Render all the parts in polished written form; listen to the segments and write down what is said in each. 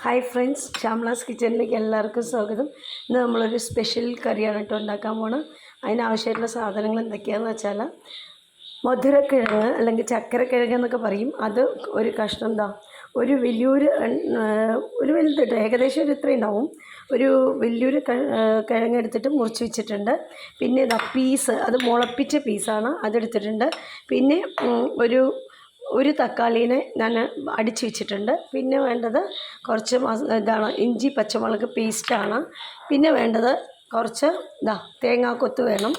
Hi friends, ശ്യാമളാസ് കിച്ചണിലേക്ക് എല്ലാവർക്കും സ്വാഗതം. ഇന്ന് നമ്മളൊരു സ്പെഷ്യൽ കറിയാണ് കേട്ടോ ഉണ്ടാക്കാൻ പോകണം. അതിനാവശ്യമായിട്ടുള്ള സാധനങ്ങൾ എന്തൊക്കെയാണെന്ന് വെച്ചാൽ മധുരക്കിഴങ്ങ് അല്ലെങ്കിൽ ചക്കരക്കിഴങ്ങ് എന്നൊക്കെ പറയും. അത് ഒരു കഷ്ണം ഒരു വലിയൊരു വലുത് കേട്ടോ, ഏകദേശം ഒരു ഇത്രയും ഉണ്ടാവും. ഒരു വലിയൊരു കിഴങ്ങ് എടുത്തിട്ട് മുറിച്ച് വെച്ചിട്ടുണ്ട്. പിന്നെ പീസ്, അത് മുളപ്പിച്ച പീസാണ്, അതെടുത്തിട്ടുണ്ട്. പിന്നെ ഒരു തക്കാളീനെ ഞാൻ അടിച്ച് വെച്ചിട്ടുണ്ട്. പിന്നെ വേണ്ടത് കുറച്ച് ഇഞ്ചി പച്ചമുളക് പേസ്റ്റാണ്. പിന്നെ വേണ്ടത് കുറച്ച് തേങ്ങാക്കൊത്ത് വേണം.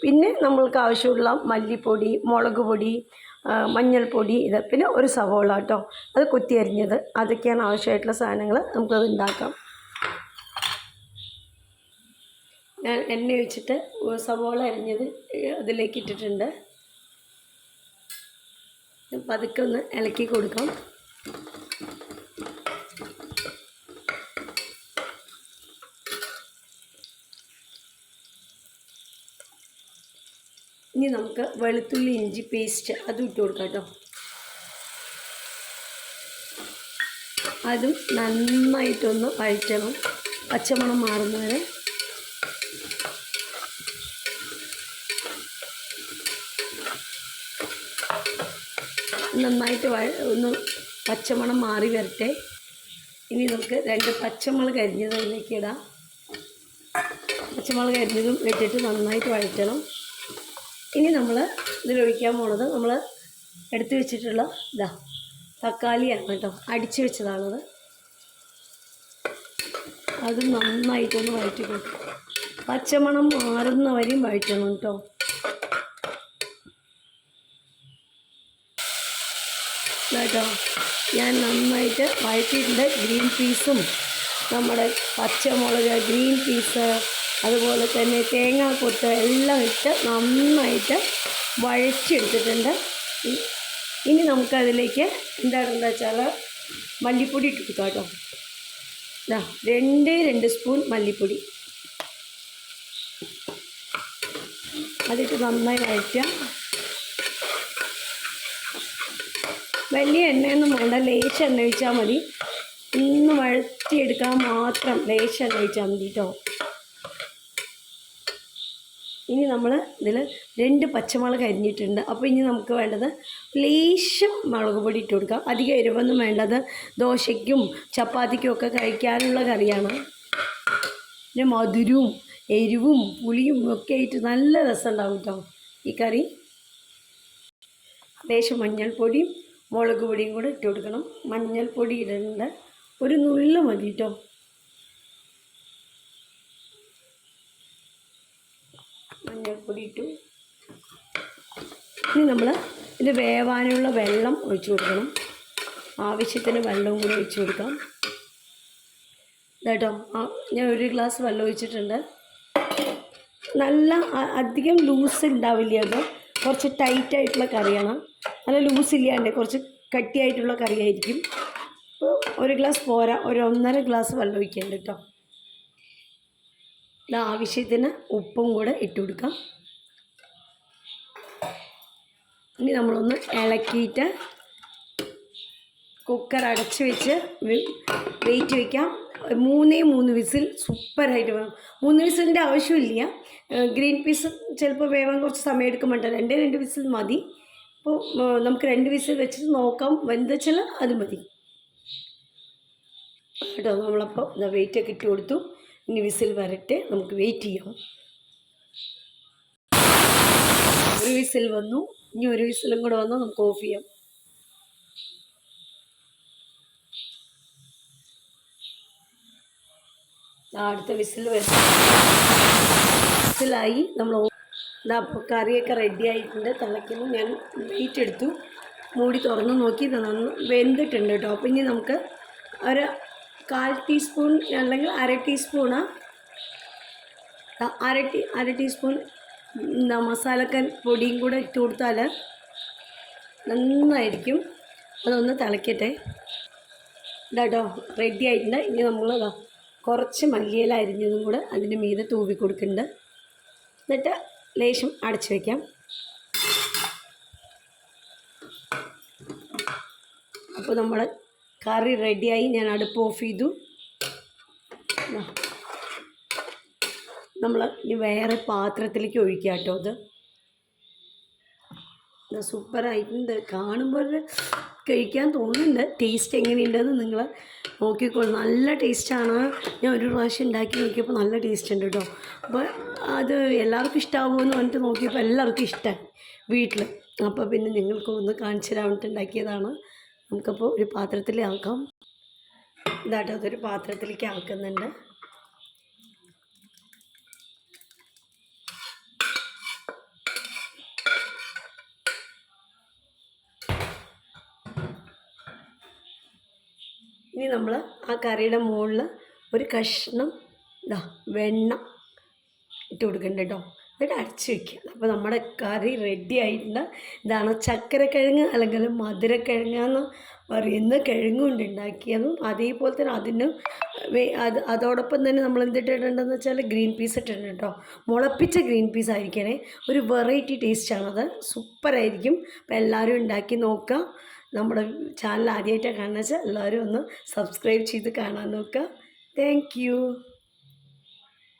പിന്നെ നമ്മൾക്ക് ആവശ്യമുള്ള മല്ലിപ്പൊടി, മുളക് പൊടി, മഞ്ഞൾപ്പൊടി, പിന്നെ ഒരു സവോള കേട്ടോ, അത് കൊത്തി അരിഞ്ഞത്. അതൊക്കെയാണ് ആവശ്യമായിട്ടുള്ള സാധനങ്ങൾ. നമുക്കത് ഉണ്ടാക്കാം. ഞാൻ എണ്ണ ഒഴിച്ചിട്ട് സവോള അരിഞ്ഞത് അതിലേക്ക് ഇട്ടിട്ടുണ്ട്. പതുക്കെ ഒന്ന് ഇളക്കി കൊടുക്കാം. ഇനി നമുക്ക് വെളുത്തുള്ളി ഇഞ്ചി പേസ്റ്റ് അതും ഇട്ട് കൊടുക്കാം കേട്ടോ. അതും നന്നായിട്ടൊന്ന് വഴറ്റണം, പച്ചമണം മാറുന്നവരെ. നന്നായിട്ട് ഒന്ന് പച്ചമണം മാറി വരട്ടെ. ഇനി നമുക്ക് 2 പച്ചമുളക് അരിഞ്ഞത് അതിലേക്ക് ഇടാം. പച്ചമുളക് അരിഞ്ഞതും ഇട്ടിട്ട് നന്നായിട്ട് വഴറ്റണം. ഇനി നമ്മൾ ഇതിലൊഴിക്കാൻ പോണത് നമ്മൾ എടുത്തു വെച്ചിട്ടുള്ള തക്കാളിയാണ് കേട്ടോ, അടിച്ചു വെച്ചതാണത്. അത് നന്നായിട്ടൊന്ന് വഴറ്റി കൊടുക്കും. പച്ചമണം മാറുന്നവരെയും വഴറ്റണം കേട്ടോ. കേട്ടോ, ഞാൻ നന്നായിട്ട് വഴറ്റിയിട്ടുണ്ട്. ഗ്രീൻ പീസും നമ്മുടെ പച്ചമുളക്, ഗ്രീൻ പീസ്, അതുപോലെ തന്നെ തേങ്ങാക്കൊത്ത് എല്ലാം ഇട്ട് നന്നായിട്ട് വഴച്ചെടുത്തിട്ടുണ്ട്. ഇനി നമുക്കതിലേക്ക് എന്താണെന്ന് വെച്ചാൽ മല്ലിപ്പൊടി ഇട്ട് കൊടുക്കാം കേട്ടോ. 2 സ്പൂൺ മല്ലിപ്പൊടി അതിട്ട് നന്നായി വഴറ്റുക. വലിയ എണ്ണയൊന്നും വേണ്ട, ലേശം എണ്ണ ഒഴിച്ചാൽ മതി. ഒന്ന് വഴറ്റിയെടുക്കാൻ മാത്രം ലേശം എണ്ണ ഒഴിച്ചാൽ മതി കേട്ടോ. ഇനി നമ്മൾ ഇതിൽ 2 പച്ചമുളക് അരിഞ്ഞിട്ടുണ്ട്. അപ്പോൾ ഇനി നമുക്ക് വേണ്ടത് ലേശം മുളക് പൊടി ഇട്ട് കൊടുക്കാം. അധികം എരിവൊന്നും വേണ്ടത്, ദോശയ്ക്കും ചപ്പാത്തിക്കും ഒക്കെ കഴിക്കാനുള്ള കറിയാണ്. പിന്നെ മധുരവും എരിവും പുളിയും ഒക്കെ ആയിട്ട് നല്ല രസമുണ്ടാവും കേട്ടോ ഈ കറി. ലേശം മഞ്ഞൾപ്പൊടിയും മുളക് പൊടിയും കൂടെ ഇട്ട് കൊടുക്കണം. മഞ്ഞൾപ്പൊടി ഇടുന്നുണ്ട്, ഒരു നുള്ള് മതി കേട്ടോ. മഞ്ഞൾപ്പൊടി ഇട്ടു. ഇനി നമ്മൾ ഇത് വേവാനുള്ള വെള്ളം ഒഴിച്ചു കൊടുക്കണം. ആവശ്യത്തിന് വെള്ളവും കൂടി ഒഴിച്ചു കൊടുക്കാം കേട്ടോ. ഞാൻ 1 ഗ്ലാസ് വെള്ളം ഒഴിച്ചിട്ടുണ്ട്. നല്ല അധികം ലൂസ് ഉണ്ടാവില്ല കേട്ടോ, കുറച്ച് ടൈറ്റായിട്ടുള്ള കറിയാണ്. നല്ല ലൂസില്ലാണ്ട് കുറച്ച് കട്ടിയായിട്ടുള്ള കറിയായിരിക്കും. അപ്പോൾ 1 ഗ്ലാസ് പോരാ, 1.5 ഗ്ലാസ് വെള്ളം ഒഴിക്കേണ്ട കേട്ടോ. ആവശ്യത്തിന് ഉപ്പും കൂടെ ഇട്ട് കൊടുക്കാം. ഇനി നമ്മളൊന്ന് ഇളക്കിയിട്ട് കുക്കർ അടച്ച് വെച്ച് വെയിറ്റ് വയ്ക്കാം. 3 വിസിൽ സൂപ്പറായിട്ട് വേണം. 3 വിസിലിൻ്റെ ആവശ്യമില്ല. ഗ്രീൻ പീസ് ചിലപ്പോൾ വേവാൻ കുറച്ച് സമയം എടുക്കുമ്പോട്ടോ, 2 വിസിൽ മതി. അപ്പോൾ നമുക്ക് 2 വിസിൽ വെച്ചിട്ട് നോക്കാം, വെന്തെച്ചാൽ അത് മതി കേട്ടോ. നമ്മളപ്പോൾ വെയിറ്റൊക്കെ ഇട്ട് കൊടുത്തു. ഇനി വിസിൽ വരട്ടെ, നമുക്ക് വെയിറ്റ് ചെയ്യാം. 1 വിസിൽ വന്നു. ഇനി 1 വിസിലും കൂടെ വന്നാൽ നമുക്ക് ഓഫ് ചെയ്യാം. അടുത്ത വിസിൽ വിസിലായി. നമ്മൾ അപ്പോൾ കറിയൊക്കെ റെഡി ആയിട്ടുണ്ട്, തിളയ്ക്കുന്നു. ഞാൻ വെയിറ്റ് എടുത്തു, മൂടി തുറന്ന് നോക്കി, വെന്തിട്ടുണ്ട് കേട്ടോ. അപ്പോൾ ഇനി നമുക്ക് ഒരു 1/4 ടീസ്പൂൺ അല്ലെങ്കിൽ 1/2 ടീസ്പൂണ് അര ടീസ്പൂൺ മസാലക്കൻ പൊടിയും കൂടെ ഇട്ട് കൊടുത്താൽ നന്നായിരിക്കും. അതൊന്ന് തിളയ്ക്കട്ടെ കേട്ടോ. റെഡി ആയിട്ടുണ്ട്. ഇനി നമ്മൾ കുറച്ച് മല്ലിയില അരിഞ്ഞതും കൂടെ അതിൻ്റെ മീതെ തൂവി കൊടുക്കുന്നുണ്ട്. എന്നിട്ട് ലേശം അടച്ചു വയ്ക്കാം. അപ്പോൾ നമ്മൾ കറി റെഡിയായി. ഞാൻ അടുപ്പ് ഓഫ് ചെയ്തു. നമ്മൾ ഇനി വേറെ പാത്രത്തിലേക്ക് ഒഴിക്കുക കേട്ടോ. ഇത് സൂപ്പറായിട്ടുണ്ട്. കാണുമ്പോൾ കഴിക്കാൻ തോന്നുന്നുണ്ട്. ടേസ്റ്റ് എങ്ങനെയുണ്ടെന്ന് നിങ്ങൾ നോക്കിക്കോളൂ. നല്ല ടേസ്റ്റാണ്. ഞാൻ ഒരു പ്രാവശ്യം ഉണ്ടാക്കി നോക്കിയപ്പോൾ നല്ല ടേസ്റ്റ് ഉണ്ട് കേട്ടോ. അപ്പോൾ അത് എല്ലാവർക്കും ഇഷ്ടമാകുമെന്ന് പറഞ്ഞിട്ട് നോക്കിയപ്പോൾ എല്ലാവർക്കും ഇഷ്ടമായി വീട്ടിൽ. അപ്പോൾ പിന്നെ നിങ്ങൾക്കൊന്ന് കാണിച്ചു തരാൻ വേണ്ടിയിട്ട് ഉണ്ടാക്കിയതാണ്. നമുക്കപ്പോൾ ഒരു പാത്രത്തിലാക്കാം. ഇതാട്ടോ, അതൊരു പാത്രത്തിലേക്ക് ആക്കുന്നുണ്ട്. ഇനി നമ്മൾ ആ കറിയുടെ മുകളിൽ ഒരു കഷ്ണം വെണ്ണ ഇട്ട് കൊടുക്കണ്ട കേട്ടോ. എന്നിട്ട് അടച്ച് വയ്ക്കുക. അപ്പോൾ നമ്മുടെ കറി റെഡി ആയിട്ടുണ്ട്. ഇതാണ് ചക്കരക്കിഴങ്ങ് അല്ലെങ്കിൽ മധുരക്കിഴങ്ങ് എന്ന് പറയുന്ന കിഴങ്ങ് കൊണ്ട് ഉണ്ടാക്കിയതും. അതേപോലെ തന്നെ അതോടൊപ്പം തന്നെ നമ്മൾ എന്തിട്ടിട്ടുണ്ടെന്ന് വെച്ചാൽ ഗ്രീൻ പീസ് ഇട്ടിട്ടുണ്ട് കേട്ടോ. മുളപ്പിച്ച ഗ്രീൻ പീസ് ആയിരിക്കണേ. ഒരു വെറൈറ്റി ടേസ്റ്റാണത്. സൂപ്പറായിരിക്കും. അപ്പോൾ എല്ലാവരും ഉണ്ടാക്കി നോക്കുക. നമ്മുടെ ചാനൽ ആദ്യമായിട്ടാണ് കാണുന്നത് വെച്ചാൽ എല്ലാവരും ഒന്ന് സബ്സ്ക്രൈബ് ചെയ്ത് കാണാൻ നോക്കുക. Thank you.